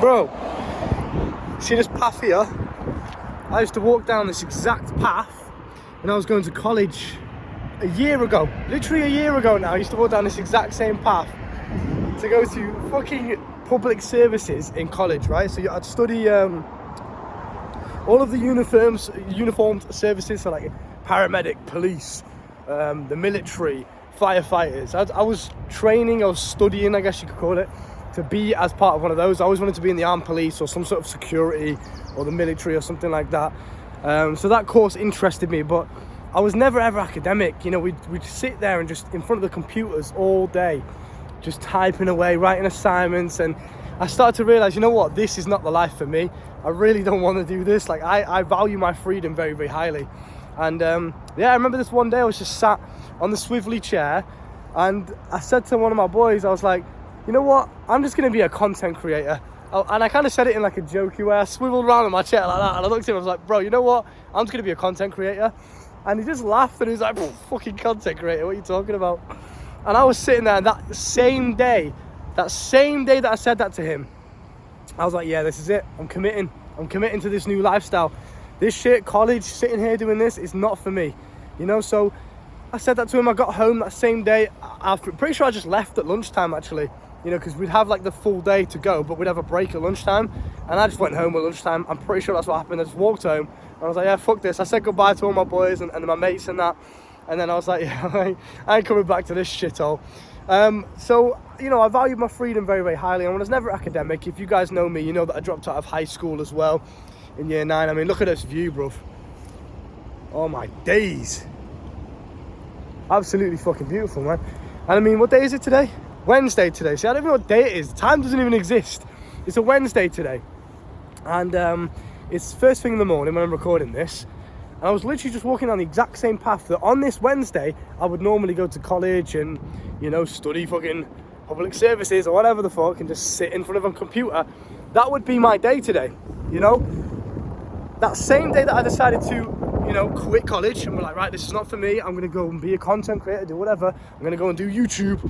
Bro, see this path here? I used to walk down this exact path when I was going to college a year ago. Literally a year ago now, I used to walk down this exact same path to go to fucking public services in college, right? So I'd study all of the uniformed services, so like paramedic, police, the military, firefighters. I was training, I was studying, I guess you could call it, to be as part of one of those. I always wanted to be in the armed police or some sort of security or the military or something like that. So that course interested me, but I was never ever academic. You know, we'd sit there and just in front of the computers all day, just typing away, writing assignments, and I started to realize, you know what, this is not the life for me. I really don't want to do this. Like, I value my freedom very, very highly. And yeah, I remember this one day I was just sat on the swivelly chair and I said to one of my boys, I was like, you know what, I'm just going to be a content creator. And I kind of said it in like a jokey way. I swiveled around in my chair like that and I looked at him, I was like, bro, you know what, I'm just going to be a content creator. And he just laughed and he was like, fucking content creator, what are you talking about? And I was sitting there, and that same day that I said that to him, I was like, yeah, this is it. I'm committing to this new lifestyle. This shit, college, sitting here doing this, is not for me. You know, so I said that to him. I got home that same day. I'm pretty sure I just left at lunchtime, actually. You know, because we'd have like the full day to go, but we'd have a break at lunchtime. And I just went home at lunchtime. I'm pretty sure that's what happened. I just walked home. And I was like, yeah, fuck this. I said goodbye to all my boys and my mates and that. And then I was like, yeah, I ain't coming back to this shithole. So, you know, I valued my freedom very, very highly. And I was never academic. If you guys know me, you know that I dropped out of high school as well in year 9. I mean, look at this view, bruv. Oh my days. Absolutely fucking beautiful, man. And I mean, what day is it today? Wednesday today. See, I don't even know what day it is. Time doesn't even exist. It's a Wednesday today. And it's first thing in the morning when I'm recording this. And I was literally just walking down the exact same path that on this Wednesday I would normally go to college and, you know, study fucking public services or whatever the fuck and just sit in front of a computer. That would be my day today, you know? That same day that I decided to, you know, quit college and be like, right, this is not for me. I'm going to go and be a content creator, do whatever. I'm going to go and do YouTube.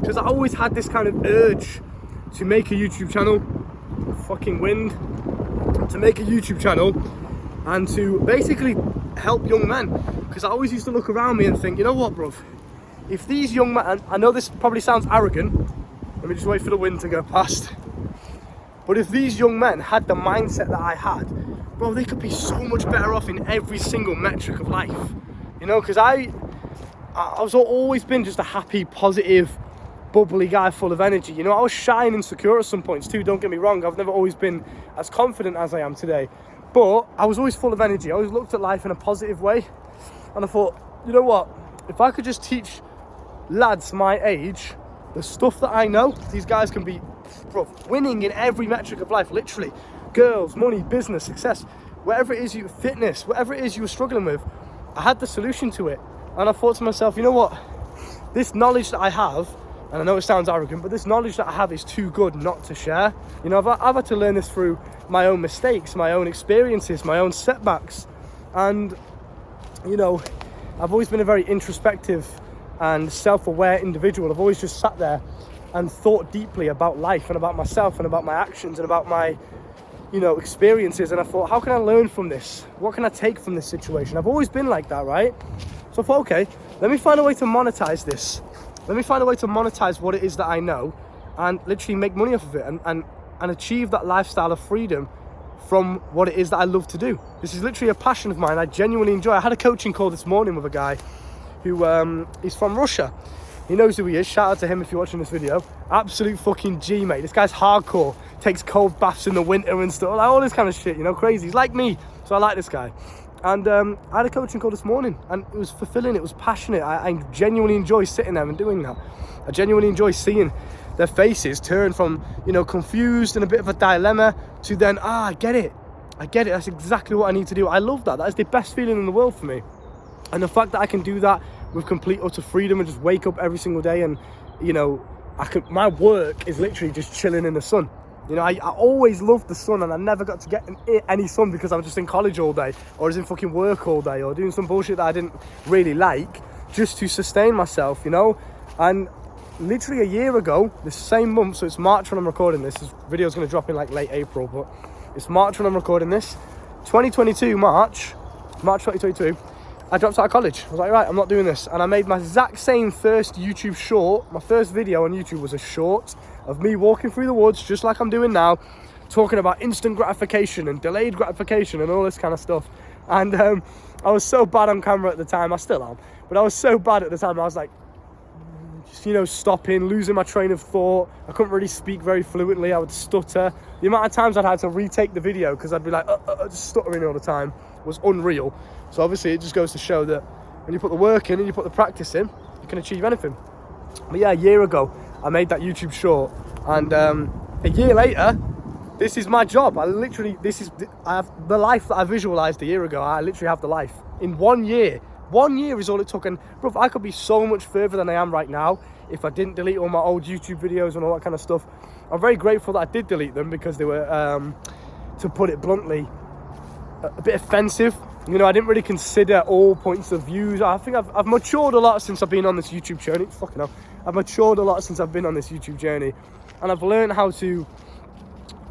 Because I always had this kind of urge to make a YouTube channel. Fucking wind. To make a YouTube channel and to basically help young men. Because I always used to look around me and think, you know what, bruv? If these young men, and I know this probably sounds arrogant. Let me just wait for the wind to go past. But if these young men had the mindset that I had, bro, they could be so much better off in every single metric of life. You know, because I was always been just a happy, positive, bubbly guy full of energy. You know, I was shy and insecure at some points too, don't get me wrong. I've never always been as confident as I am today. But I was always full of energy. I always looked at life in a positive way. And I thought, you know what? If I could just teach lads my age the stuff that I know, these guys can be, bro, winning in every metric of life, literally. Girls, money, business, success, whatever it is you, fitness, whatever it is you were struggling with, I had the solution to it. And I thought to myself, you know what? This knowledge that I have, and I know it sounds arrogant, but this knowledge that I have is too good not to share. You know, I've had to learn this through my own mistakes, my own experiences, my own setbacks. And, you know, I've always been a very introspective and self-aware individual. I've always just sat there and thought deeply about life and about myself and about my actions and about my, you know, experiences. And I thought, how can I learn from this? What can I take from this situation? I've always been like that, right? So I thought, okay, let me find a way to monetize this. Let me find a way to monetize what it is that I know and literally make money off of it and achieve that lifestyle of freedom from what it is that I love to do. This is literally a passion of mine. I genuinely enjoy. I had a coaching call this morning with a guy who is from Russia. He knows who he is. Shout out to him if you're watching this video. Absolute fucking G, mate. This guy's hardcore. Takes cold baths in the winter and stuff. Like all this kind of shit, you know, crazy. He's like me. So I like this guy. And I had a coaching call this morning and it was fulfilling, it was passionate. I genuinely enjoy sitting there and doing that. I genuinely enjoy seeing their faces turn from, you know, confused and a bit of a dilemma to then, I get it, that's exactly what I need to do. I love that. That is the best feeling in the world for me. And the fact that I can do that with complete utter freedom and just wake up every single day and, you know, my work is literally just chilling in the sun. You know, I always loved the sun and I never got to get any sun because I was just in college all day or I was in fucking work all day or doing some bullshit that I didn't really like just to sustain myself, you know. And literally a year ago, this same month, so it's March when I'm recording this. This video's going to drop in like late April, but it's March when I'm recording this. 2022, March 2022, I dropped out of college. I was like, right, I'm not doing this. And I made my exact same first YouTube short. My first video on YouTube was a short of me walking through the woods, just like I'm doing now, talking about instant gratification and delayed gratification and all this kind of stuff. And I was so bad on camera at the time. I still am, but I was so bad at the time. I was like, stopping, losing my train of thought. I couldn't really speak very fluently. I would stutter. The amount of times I'd had to retake the video because I'd be like just stuttering all the time was unreal. So obviously it just goes to show that when you put the work in and you put the practice in, you can achieve anything. But yeah, a year ago I made that YouTube short, and a year later, this is my job. I have the life that I visualized a year ago. I literally have the life in 1 year. 1 year is all it took, and bro, I could be so much further than I am right now if I didn't delete all my old YouTube videos and all that kind of stuff. I'm very grateful that I did delete them, because they were, to put it bluntly, a bit offensive. I didn't really consider all points of views. I think I've matured a lot since I've been on this YouTube journey. Fucking hell. I've matured a lot since I've been on this YouTube journey, and I've learned how to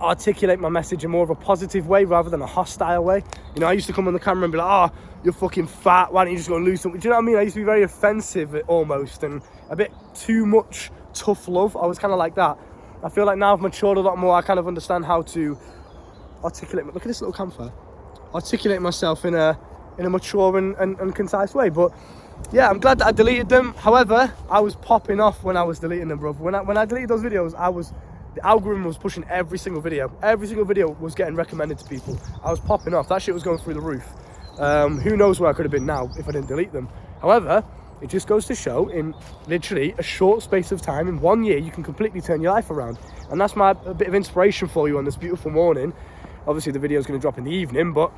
articulate my message in more of a positive way rather than a hostile way. I used to come on the camera and be like, you're fucking fat, why don't you just go and lose something? Do you know what I mean? I used to be very offensive almost, and a bit too much tough love. I was kind of like that. I feel like now I've matured a lot more. I kind of understand how to articulate. Look at this little campfire. Articulate myself in a mature and concise way. But yeah, I'm glad that I deleted them. However, I was popping off when I was deleting them, bro. When I deleted those videos, the algorithm was pushing every single video. Every single video was getting recommended to people. I was popping off. That shit was going through the roof. Who knows where I could have been now if I didn't delete them. However, it just goes to show, in literally a short space of time, in 1 year, you can completely turn your life around. And that's a bit of inspiration for you on this beautiful morning. Obviously, the video is going to drop in the evening, but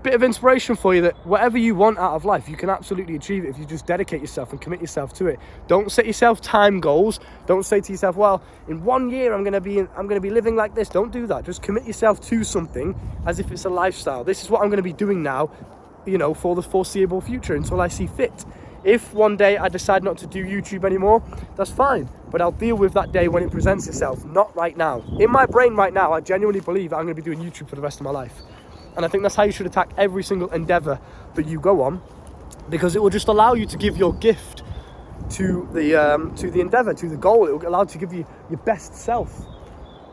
bit of inspiration for you that whatever you want out of life, you can absolutely achieve it if you just dedicate yourself and commit yourself to it. Don't set yourself time goals. Don't say to yourself, well, in 1 year I'm going to be living like this. Don't do that. Just commit yourself to something as if it's a lifestyle. This is what I'm going to be doing now, for the foreseeable future until I see fit. If one day I decide not to do YouTube anymore, that's fine, but I'll deal with that day when it presents itself, not right now. In my brain right now, I genuinely believe that I'm going to be doing YouTube for the rest of my life. And I think that's how you should attack every single endeavor that you go on, because it will just allow you to give your gift to the endeavor, to the goal. It will allow you to give you your best self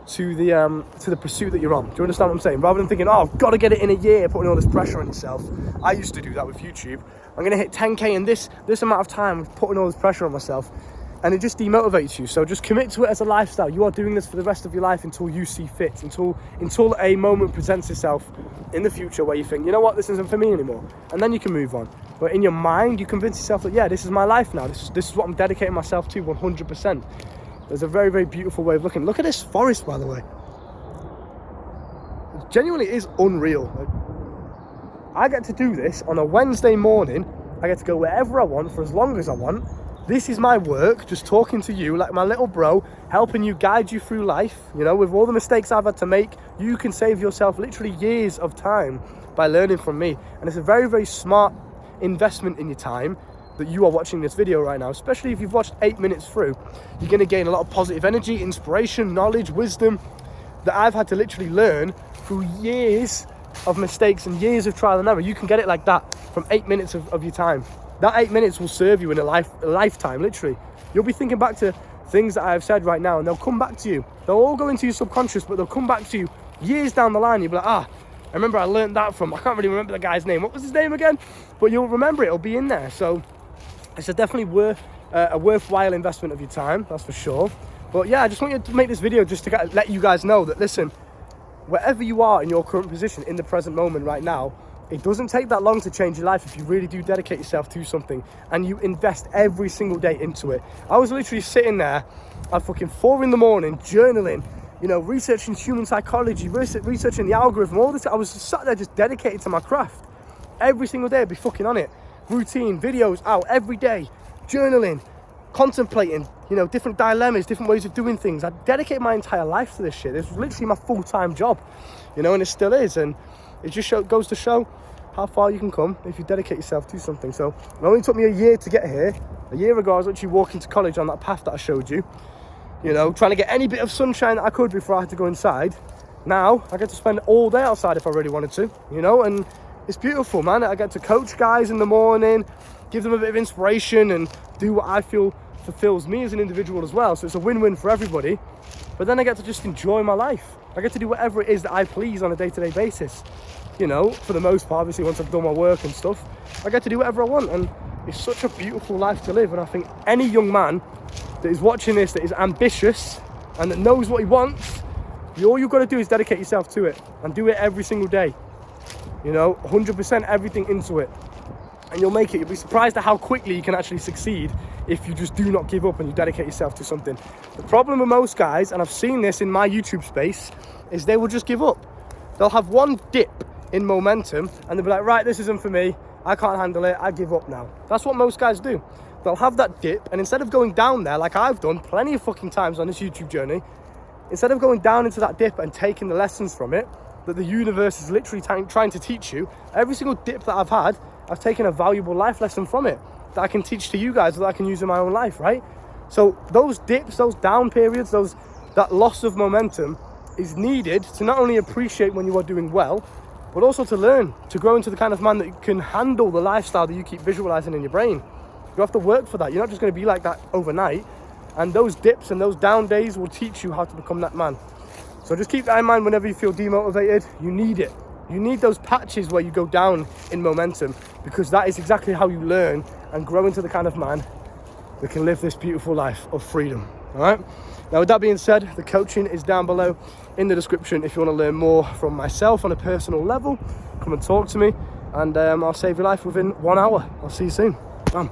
to the pursuit that you're on. Do you understand what I'm saying? Rather than thinking, I've got to get it in a year, putting all this pressure on yourself. I used to do that with YouTube. I'm going to hit 10K in this amount of time, putting all this pressure on myself. And it just demotivates you. So just commit to it as a lifestyle. You are doing this for the rest of your life until you see fit, until a moment presents itself in the future where you think, you know what, this isn't for me anymore. And then you can move on. But in your mind, you convince yourself that, yeah, this is my life now. This is what I'm dedicating myself to 100%. There's a very, very beautiful way of looking. Look at this forest, by the way. It genuinely is unreal. I get to do this on a Wednesday morning. I get to go wherever I want for as long as I want. This is my work, just talking to you like my little bro, helping you, guide you through life. With all the mistakes I've had to make, you can save yourself literally years of time by learning from me. And it's a very, very smart investment in your time that you are watching this video right now, especially if you've watched 8 minutes through. You're going to gain a lot of positive energy, inspiration, knowledge, wisdom that I've had to literally learn through years of mistakes and years of trial and error. You can get it like that from 8 minutes of your time. That 8 minutes will serve you in a lifetime, literally. You'll be thinking back to things that I've said right now, and they'll come back to you. They'll all go into your subconscious, but they'll come back to you years down the line. You'll be like, I remember I learned that from, I can't really remember the guy's name. What was his name again? But you'll remember it. It'll be in there. So it's definitely a worthwhile investment of your time, that's for sure. But yeah, I just want you to make this video just to let you guys know that, listen, wherever you are in your current position in the present moment right now, it doesn't take that long to change your life if you really do dedicate yourself to something and you invest every single day into it. I was literally sitting there at fucking 4 a.m, journaling, researching human psychology, researching the algorithm, all this. I was sat there just dedicated to my craft. Every single day I'd be fucking on it. Routine, videos out every day, journaling, contemplating, different dilemmas, different ways of doing things. I dedicated my entire life to this shit. This was literally my full-time job, and it still is. And it just goes to show how far you can come if you dedicate yourself to something. So it only took me a year to get here. A year ago, I was literally walking to college on that path that I showed you, you know, trying to get any bit of sunshine that I could before I had to go inside. Now, I get to spend all day outside if I really wanted to, you know, and it's beautiful, man. I get to coach guys in the morning, give them a bit of inspiration, and do what I feel fulfills me as an individual as well. So it's a win-win for everybody. But then I get to just enjoy my life. I get to do whatever it is that I please on a day-to-day basis. You know, for the most part, obviously, once I've done my work and stuff, I get to do whatever I want. And it's such a beautiful life to live. And I think any young man that is watching this, that is ambitious and that knows what he wants, all you've got to do is dedicate yourself to it and do it every single day. You know, 100% everything into it. And you'll make it. You'll be surprised at how quickly you can actually succeed if you just do not give up and you dedicate yourself to something. The problem with most guys, and I've seen this in my YouTube space, is they will just give up. They'll have one dip in momentum and they'll be like, right, this isn't for me. I can't handle it. I give up now. That's what most guys do. They'll have that dip, and instead of going down there like I've done plenty of fucking times on this YouTube journey, instead of going down into that dip and taking the lessons from it that the universe is literally trying to teach you, every single dip that I've had, I've taken a valuable life lesson from it that I can teach to you guys, that I can use in my own life, right? So those dips, those down periods, that loss of momentum is needed to not only appreciate when you are doing well, but also to learn, to grow into the kind of man that can handle the lifestyle that you keep visualizing in your brain. You have to work for that. You're not just going to be like that overnight. And those dips and those down days will teach you how to become that man. So just keep that in mind whenever you feel demotivated. You need it. You need those patches where you go down in momentum, because that is exactly how you learn and grow into the kind of man that can live this beautiful life of freedom. All right. Now, with that being said, the coaching is down below in the description. If you want to learn more from myself on a personal level, come and talk to me, and I'll save your life within 1 hour. I'll see you soon. Bam.